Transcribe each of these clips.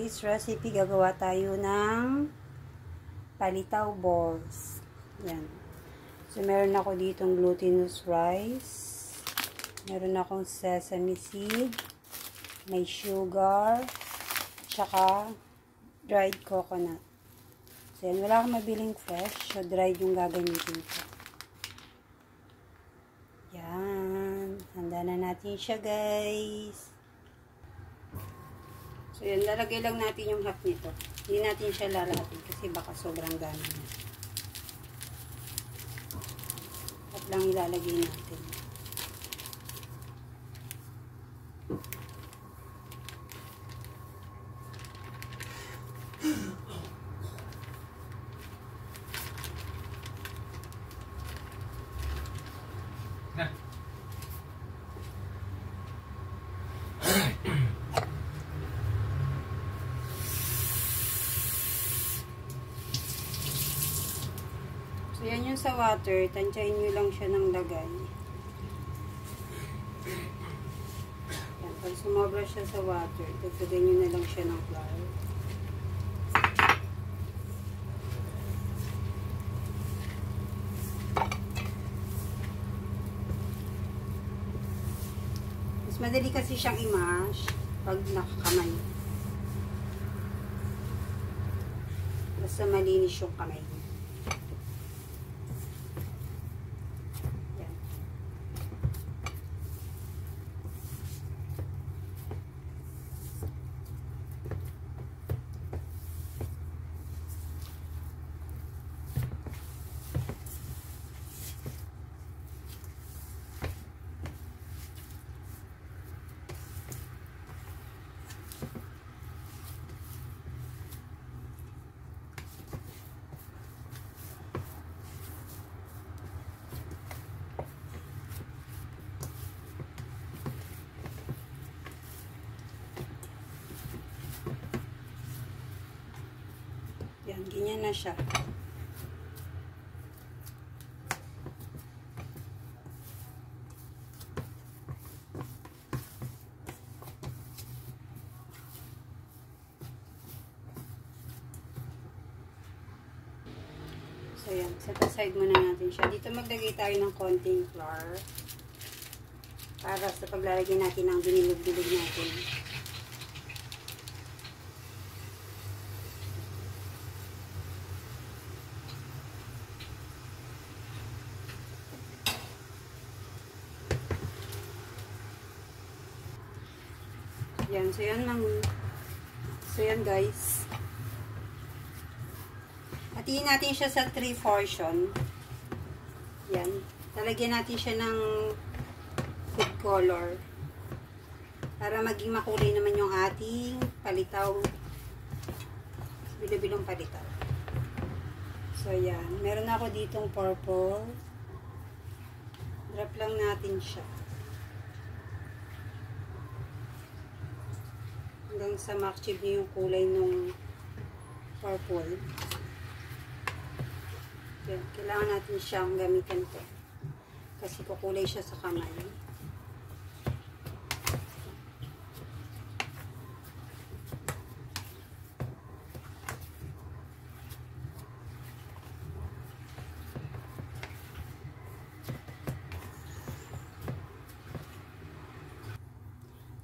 today's recipe, gagawa tayo ng palitaw balls. Yan. So, meron ako ditong glutinous rice. Meron akong sesame seed. May sugar. Tsaka dried coconut. So, yan. Wala akong mabiling fresh. So, dried yung gagamitin ko. Yan. Handa na natin siya, guys. So, yan. Lalagay lang natin yung half nito. Hindi natin siya lalahatin kasi baka sobrang dami na. Half lang ilalagay natin. So, yan yung sa water. Tansyahin nyo lang siya ng lagay. Yan. Pag sumobra siya sa water, dagdagan nyo na lang siya ng flour. Mas madali kasi siyang i-mash pag nakakamay. Basta malinis yung kamay. Yan, ganyan na siya. So, yan. Set aside muna natin siya. Dito maglagay tayo ng konting flour para sa paglalagay natin ng binilog-bilog natin. Yan, so yan guys. Hatiin natin siya sa 3 portion. Yan. Talagyan natin siya ng food color. Para maging makulay naman yung ating palitaw. Bilo-bilong palitaw. So yan. Meron ako ditong purple. Drop lang natin siya. Hanggang sa ma-achieve niyo yung kulay ng purple. Yan. Kailangan natin siyang gamitin to. Kasi kukulay siya sa kamay.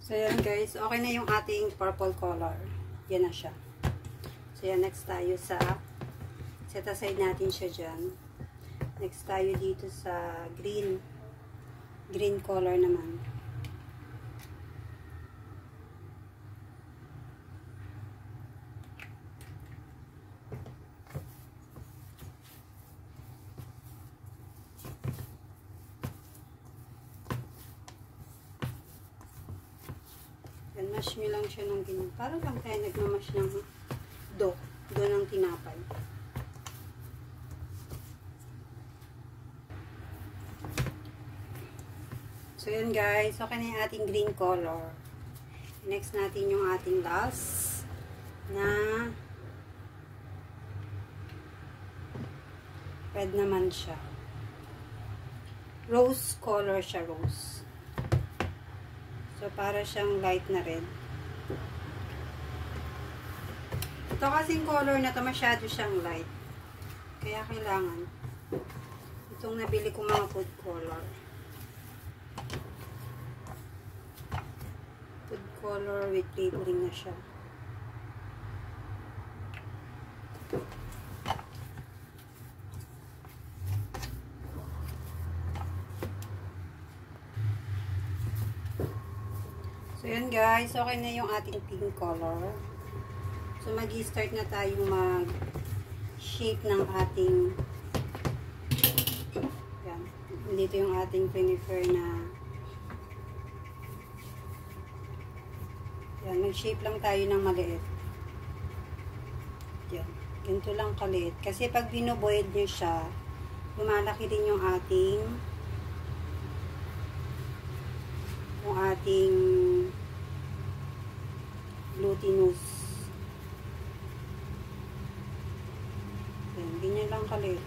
So, yan guys. Okay na yung ating purple color. Yan na siya. So, yan. Next tayo sa set aside natin siya dyan. Next tayo dito sa green. Green color naman. Mash nyo lang siya ng ganyan. Para lang tayo nagmamash ng dough ng tinapay. So, yun guys. Okay na yung ating green color. Next natin yung ating last na red naman siya. Rose color siya, rose. So, para siyang light na red. Ito kasing color na to masyado siyang light. Kaya kailangan itong nabili ko mga food color. Food color with labeling na siya. So, yan guys. Okay na yung ating pink color. So, mag-i-start na tayong mag-shape ng ating yan. Dito yung ating prefer na yan. Mag-shape lang tayo ng maliit. Yan. Ganito lang kaliit. Kasi pag binoboiled nyo siya, lumalaki din yung ating glutinous. Yan, ganyan lang kaliit.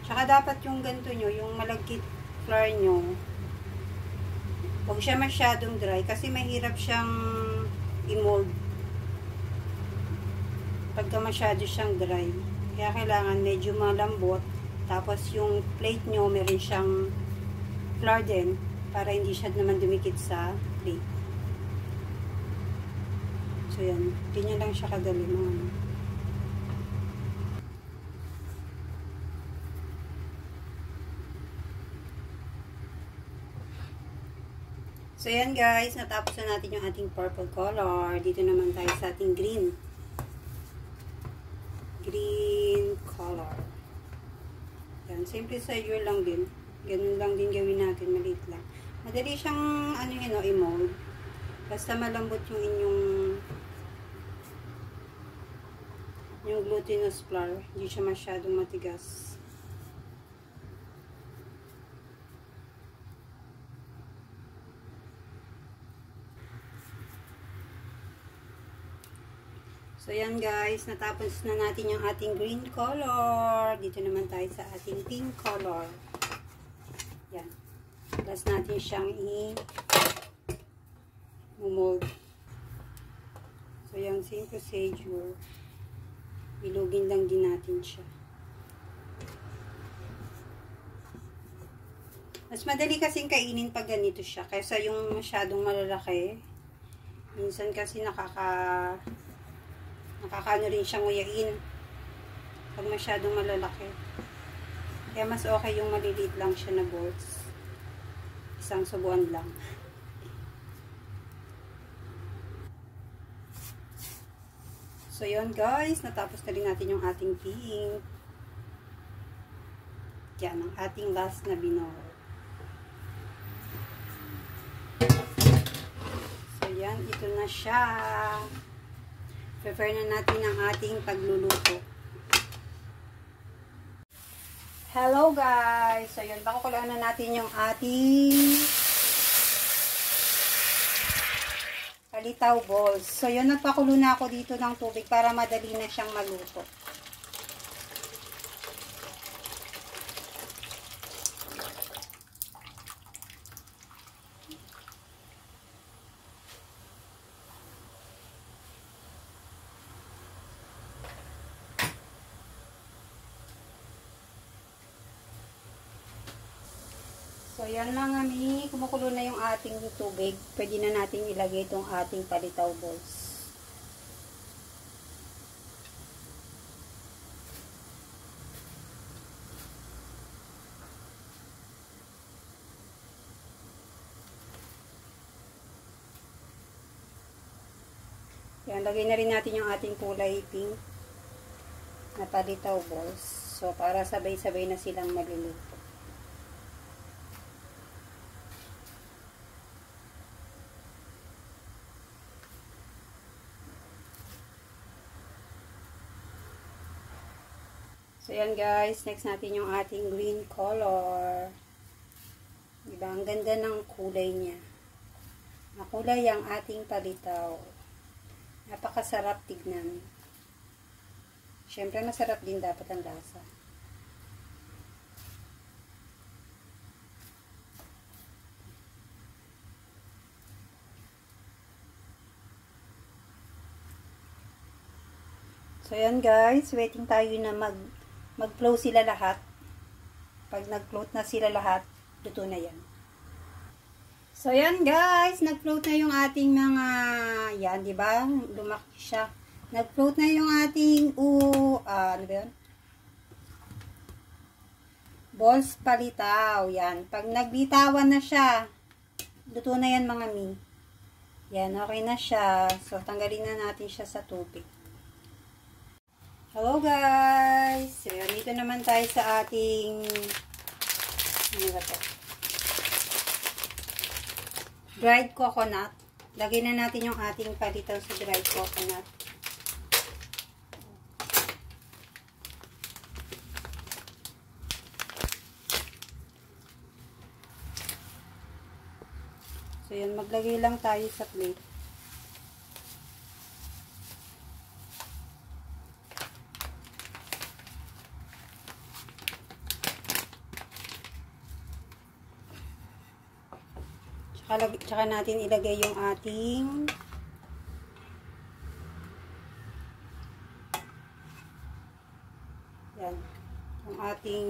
Tsaka dapat yung ganito nyo, yung malagkit flour nyo, huwag siya masyadong dry kasi mahirap siyang i-mold pagka masyado siyang dry. Kaya kailangan medyo malambot. Tapos yung plate nyo, meron siyang flour din para hindi siya naman dumikit sa plate. So yan, ganyan lang siya kadali mga. So yan guys, natapos na natin yung ating purple color. Dito naman tayo sa ating green color. Yan, simple procedure lang din. Ganun lang din gawin natin, maliit lang. Madali siyang ano yun, i-mold. Basta malambot yung inyong glutinous flour. Hindi siya masyadong matigas. So, yan guys. Natapos na natin yung ating green color. Dito naman tayo sa ating pink color. Yan. Tapos natin siyang i-mold. So, yung same procedure. Bilugin lang din natin siya. Mas madali kasing kainin pag ganito siya. Kaysa yung masyadong malalaki. Minsan kasi nakakaano rin siyang nguyain pag masyadong malalaki. Kaya mas okay yung maliliit lang siya na balls. Isang subuan lang. So yun guys, natapos na rin natin yung ating pink. Yan, ang ating last na binoro. So yan, ito na siya. Prepare na natin ang ating pagluluto. Hello guys! So yun, pakukulaan na natin yung ating palitaw balls. So yun, nagpakulo na ako dito ng tubig para madali na siyang maluto. So, yan na nga kumukulo na yung ating tubig. Pwede na natin ilagay itong ating palitaw balls. Yan, lagay na rin natin yung ating kulay pink na palitaw balls. So, para sabay-sabay na silang maluluto. So, yan guys. Next natin yung ating green color. Diba? Ang ganda ng kulay niya. Makulay ang ating palitaw. Napakasarap tignan. Siyempre, masarap din dapat ang lasa. So, yan guys. Waiting tayo na mag-flow sila lahat. Pag nag-float na sila lahat, luto na yan. So, yan guys. Nag-float na yung ating mga, yan, di ba? Lumaki siya. Nag-float na yung ating, ano ba yun? Balls palitaw. Yan. Pag nagbitawan na siya, luto na yan mga mi. Yan, okay na siya. So, tanggalin na natin siya sa tubig. Hello guys! So, dito naman tayo sa ating, ano ba ito? Dried coconut. Lagyan na natin yung ating palitaw sa dried coconut. So, yun. Maglagay lang tayo sa plate. Tsaka natin ilagay yung ating yan. Yung ating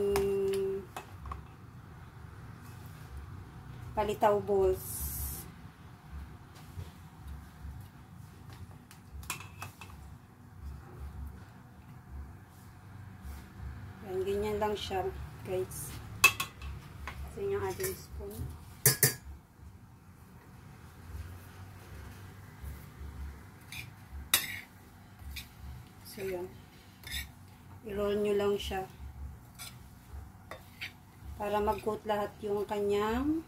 palitaw balls. Ganyan lang siya, guys. So, yun yung ating spoon. So, yun. I-roll nyo lang siya. Para mag-coat lahat yung kanyang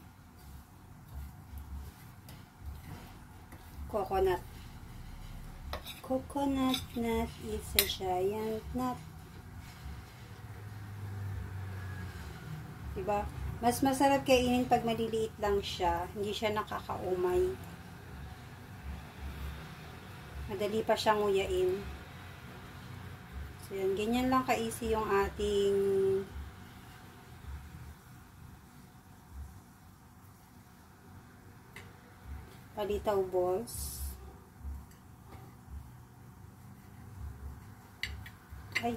coconut. Coconut nut is a giant nut. Diba? Mas masarap kainin pag maliliit lang siya. Hindi siya nakakaumay. Madali pa siyang nguyain. So, yan. Ganyan lang ka-easy yung ating palitaw balls. Ay.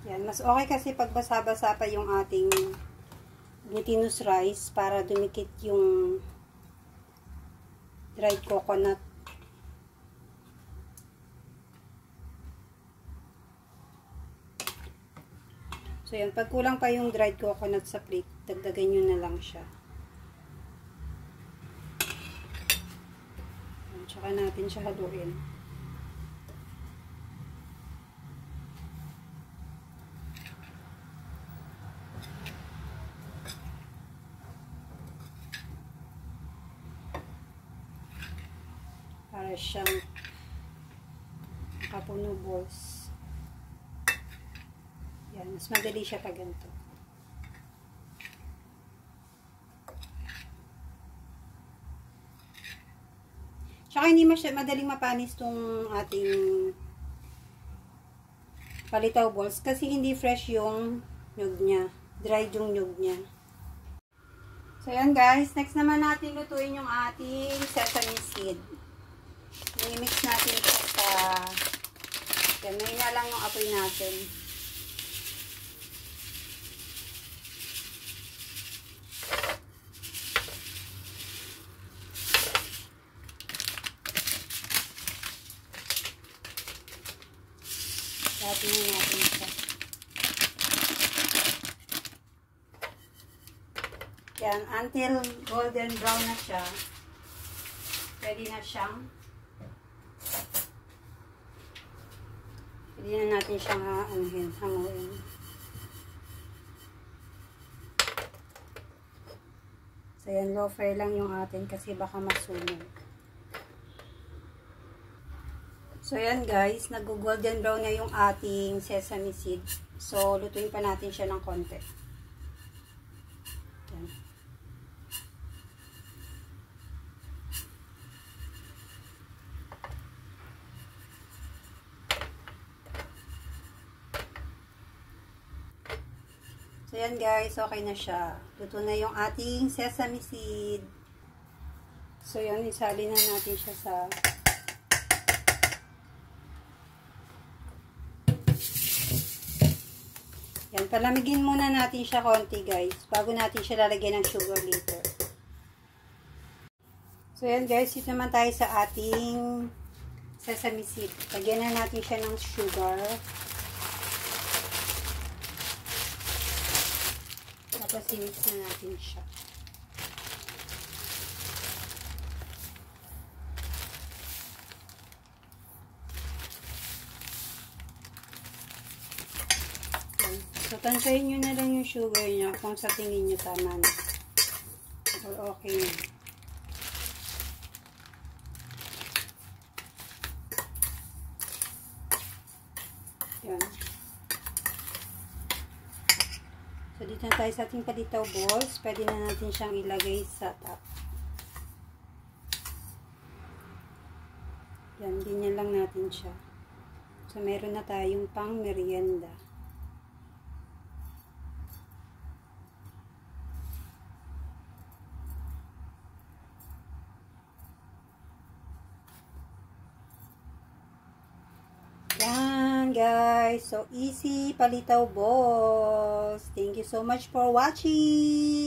Yan, mas okay kasi pag basa-basa pa yung ating glutinous rice para dumikit yung dried coconut. So yan, pag kulang pa yung dried coconut sa plate, dagdagan nyo na lang siya. Tsaka natin siya haluin. Para siyang nakapuno balls. Yan, mas madali siya pag ganito. Tsaka hindi madaling mapanis tong ating palitaw balls kasi hindi fresh yung nyug niya. Dried yung nyug niya. So, yan guys. Next naman natin lutuin yung ating sesame seed. I-mix natin ito sa yan, may na lang yung apoy natin. Natin siya. Yan, until golden brown na siya. Pwede na siyang pwede na natin siyang hanguin. So yan, low fire lang yung atin kasi baka masunog. So, yan guys, nag-golden brown na yung ating sesame seed. So, lutuin pa natin siya ng konti. Yan. So, yan guys, okay na siya. Luto na yung ating sesame seed. So, yan, isali na natin siya sa yan, palamigin muna natin siya konti guys, bago natin siya lalagyan ng sugar later. So, yan guys, dito naman tayo sa ating sesame seed. Lagyan na natin siya ng sugar. Tapos, i-mix na natin siya. So, tansyahin nyo na lang yung sugar nyo kung sa tingin nyo tama na. Or okay na. Yan. So, dito na tayo sa ating palitaw balls. Pwede na natin siyang ilagay sa top. Yan, ganyan lang natin siya. So, meron na tayong pang merienda. Yan guys, so easy palitaw balls. Thank you so much for watching.